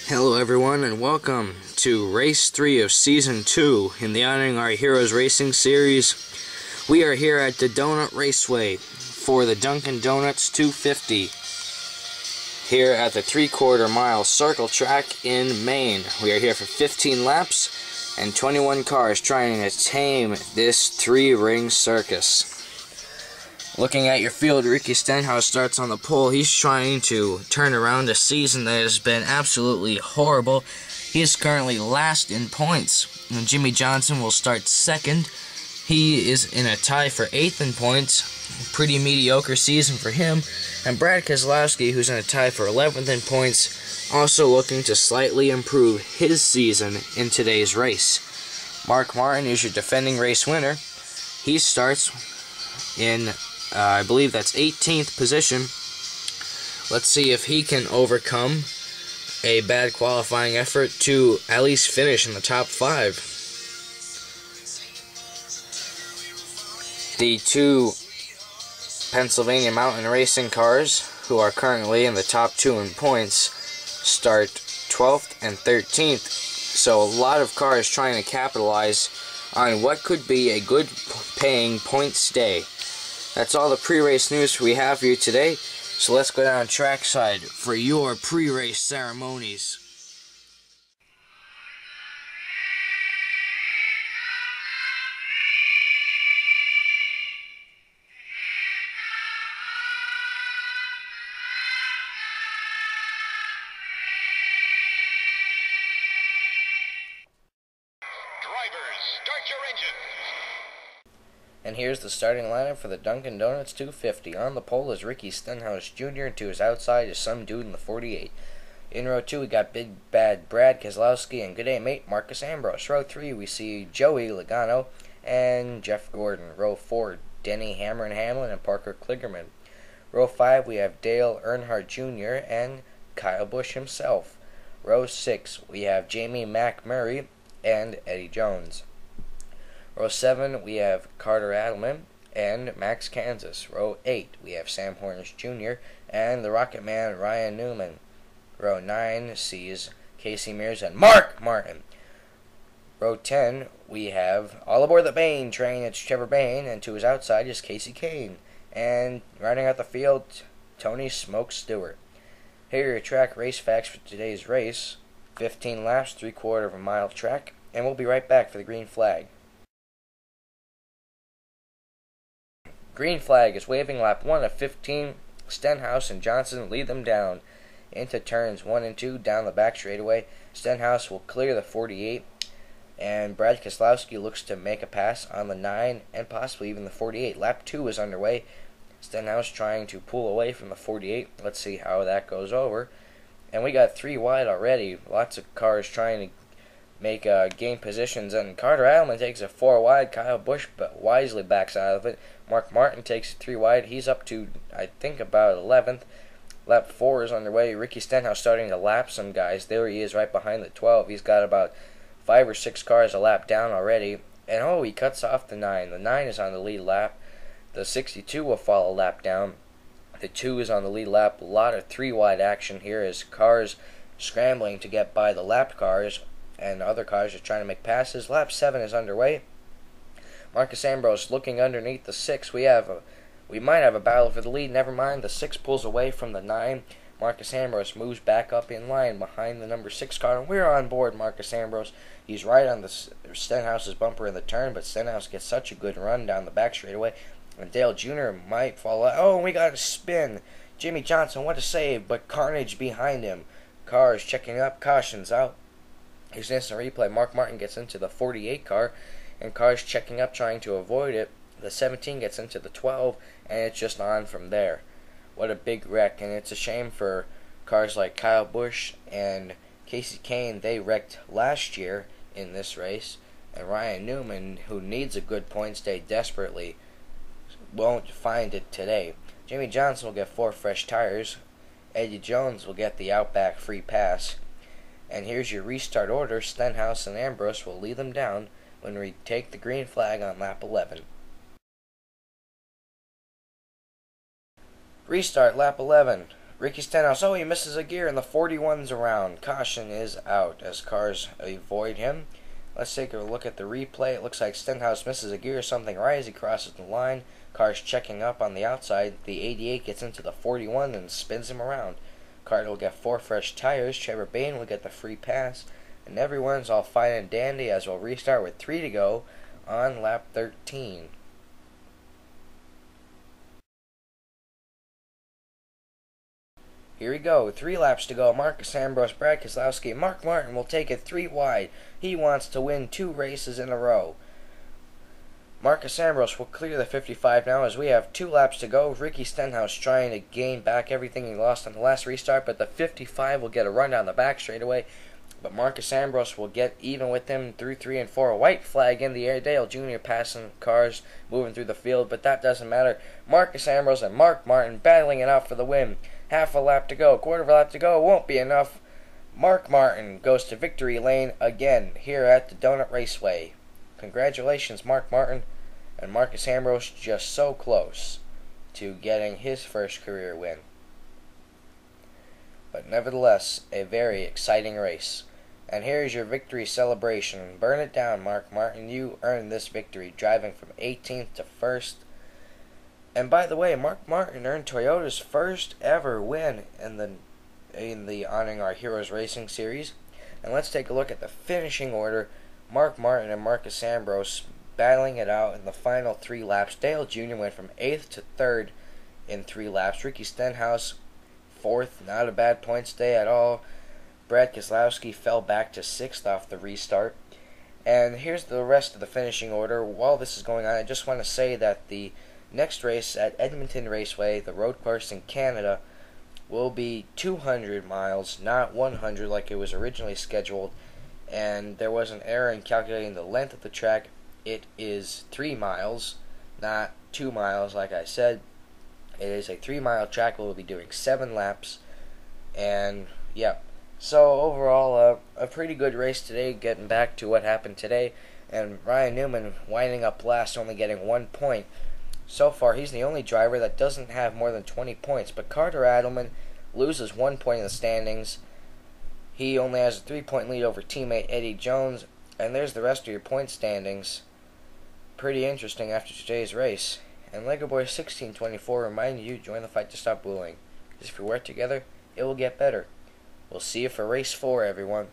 Hello everyone, and welcome to Race 3 of Season 2 in the Honoring Our Heroes Racing Series. We are here at the Donut Raceway for the Dunkin Donuts 250 here at the 3/4 mile circle track in Maine. We are here for 15 laps and 21 cars trying to tame this 3-ring circus. Looking at your field, Ricky Stenhouse starts on the pole. He's trying to turn around a season that has been absolutely horrible. He is currently last in points. And Jimmy Johnson will start second. He is in a tie for 8th in points. Pretty mediocre season for him. And Brad Keselowski, who's in a tie for 11th in points, also looking to slightly improve his season in today's race. Mark Martin is your defending race winner. He starts in I believe that's 18th position. Let's see if he can overcome a bad qualifying effort to at least finish in the top 5. The two Pennsylvania Mountain Racing cars, who are currently in the top 2 in points, start 12th and 13th. So a lot of cars trying to capitalize on what could be a good paying points day. That's all the pre-race news we have for you today, so let's go down trackside for your pre-race ceremonies. Drivers, start your engines. And here's the starting lineup for the Dunkin Donuts 250. On the pole is Ricky Stenhouse Jr., and to his outside is some dude in the 48. In row 2, we got Big Bad Brad Keselowski and G'day Mate Marcus Ambrose. Row 3, we see Joey Logano and Jeff Gordon. Row 4, Denny Hammer and Hamlin and Parker Kligerman. Row 5, we have Dale Earnhardt Jr. and Kyle Busch himself. Row 6, we have Jamie McMurray and Eddie Jones. Row 7, we have Carter Adelman and Max Kansas. Row 8, we have Sam Hornish Jr. and the Rocket Man Ryan Newman. Row 9 sees Casey Mears and Mark Martin. Row 10, we have all aboard the Bain train, it's Trevor Bain, and to his outside is Casey Kane. And riding out the field, Tony Smoke Stewart. Here are your track race facts for today's race. 15 laps, 3/4 mile track, and we'll be right back for the green flag. Green flag is waving lap 1 of 15. Stenhouse and Johnson lead them down into turns 1 and 2 down the back straightaway. Stenhouse will clear the 48, and Brad Keselowski looks to make a pass on the 9 and possibly even the 48. Lap 2 is underway. Stenhouse trying to pull away from the 48. Let's see how that goes over. And we got 3 wide already. Lots of cars trying to make gain positions, and Carter Adelman takes a 4 wide. Kyle Busch but wisely backs out of it. Mark Martin takes it 3 wide. He's up to, I think, about 11th. Lap 4 is underway. Ricky Stenhouse starting to lap some guys. There he is right behind the 12. He's got about 5 or 6 cars a lap down already. And oh, he cuts off the 9. The 9 is on the lead lap. The 62 will follow a lap down. The 2 is on the lead lap. A lot of 3 wide action here as cars scrambling to get by the lapped cars, and other cars are trying to make passes. Lap 7 is underway. Marcus Ambrose looking underneath the 6. We might have a battle for the lead. Never mind. The 6 pulls away from the 9. Marcus Ambrose moves back up in line behind the number 6 car, and we're on board Marcus Ambrose. He's right on the Stenhouse's bumper in the turn, but Stenhouse gets such a good run down the back straightaway, and Dale Jr. might fall out. Oh, we got a spin. Jimmy Johnson, what a save, but carnage behind him. Cars checking up, cautions out. Here's an instant replay. Mark Martin gets into the 48 car, and cars checking up trying to avoid it. The 17 gets into the 12, and it's just on from there. What a big wreck, and it's a shame for cars like Kyle Busch and Casey Kane. They wrecked last year in this race, and Ryan Newman, who needs a good points day desperately, won't find it today. Jimmy Johnson will get 4 fresh tires. Eddie Jones will get the Outback free pass. And here's your restart order. Stenhouse and Ambrose will lead them down when we take the green flag on lap 11. Restart lap 11. Ricky Stenhouse, he misses a gear and the 41's around. Caution is out as cars avoid him. Let's take a look at the replay. It looks like Stenhouse misses a gear or something right as he crosses the line. Cars checking up on the outside. The 88 gets into the 41 and spins him around. Carter will get 4 fresh tires. Trevor Bain will get the free pass. And everyone's all fine and dandy as we'll restart with 3 to go on lap 13. Here we go, 3 laps to go. Marcus Ambrose, Brad Keselowski. Mark Martin will take it 3 wide. He wants to win 2 races in a row. Marcus Ambrose will clear the 55 now as we have 2 laps to go. Ricky Stenhouse trying to gain back everything he lost on the last restart, but the 55 will get a run down the back straightaway. But Marcus Ambrose will get even with him through 3 and 4. A white flag in the air. Dale Junior passing cars, moving through the field, but that doesn't matter. Marcus Ambrose and Mark Martin battling it out for the win. Half a lap to go, quarter of a lap to go, won't be enough. Mark Martin goes to victory lane again here at the Donut Raceway. Congratulations, Mark Martin, and Marcus Ambrose just so close to getting his first career win. But nevertheless, a very exciting race. And here's your victory celebration. Burn it down, Mark Martin. You earned this victory, driving from 18th to 1st. And by the way, Mark Martin earned Toyota's first ever win in the Honoring Our Heroes Racing Series. And let's take a look at the finishing order. Mark Martin and Marcus Ambrose battling it out in the final 3 laps. Dale Jr. went from 8th to 3rd in 3 laps. Ricky Stenhouse 4th, not a bad points day at all. Brad Keselowski fell back to 6th off the restart. And here's the rest of the finishing order. While this is going on, I just want to say that the next race at Edmonton Raceway, the road course in Canada, will be 200 miles, not 100 like it was originally scheduled. And there was an error in calculating the length of the track. It is 3 miles, not 2 miles like I said. It is a 3-mile track. We'll be doing 7 laps. And, yeah. So, overall, a pretty good race today, getting back to what happened today. And Ryan Newman winding up last, only getting 1 point. So far, he's the only driver that doesn't have more than 20 points. But Carter Adelman loses 1 point in the standings. He only has a 3-point lead over teammate Eddie Jones. And there's the rest of your point standings. Pretty interesting after today's race. And Lego Boy 1624 reminding you, join the fight to stop bullying. Because if we work together, it will get better. We'll see you for race 4, everyone.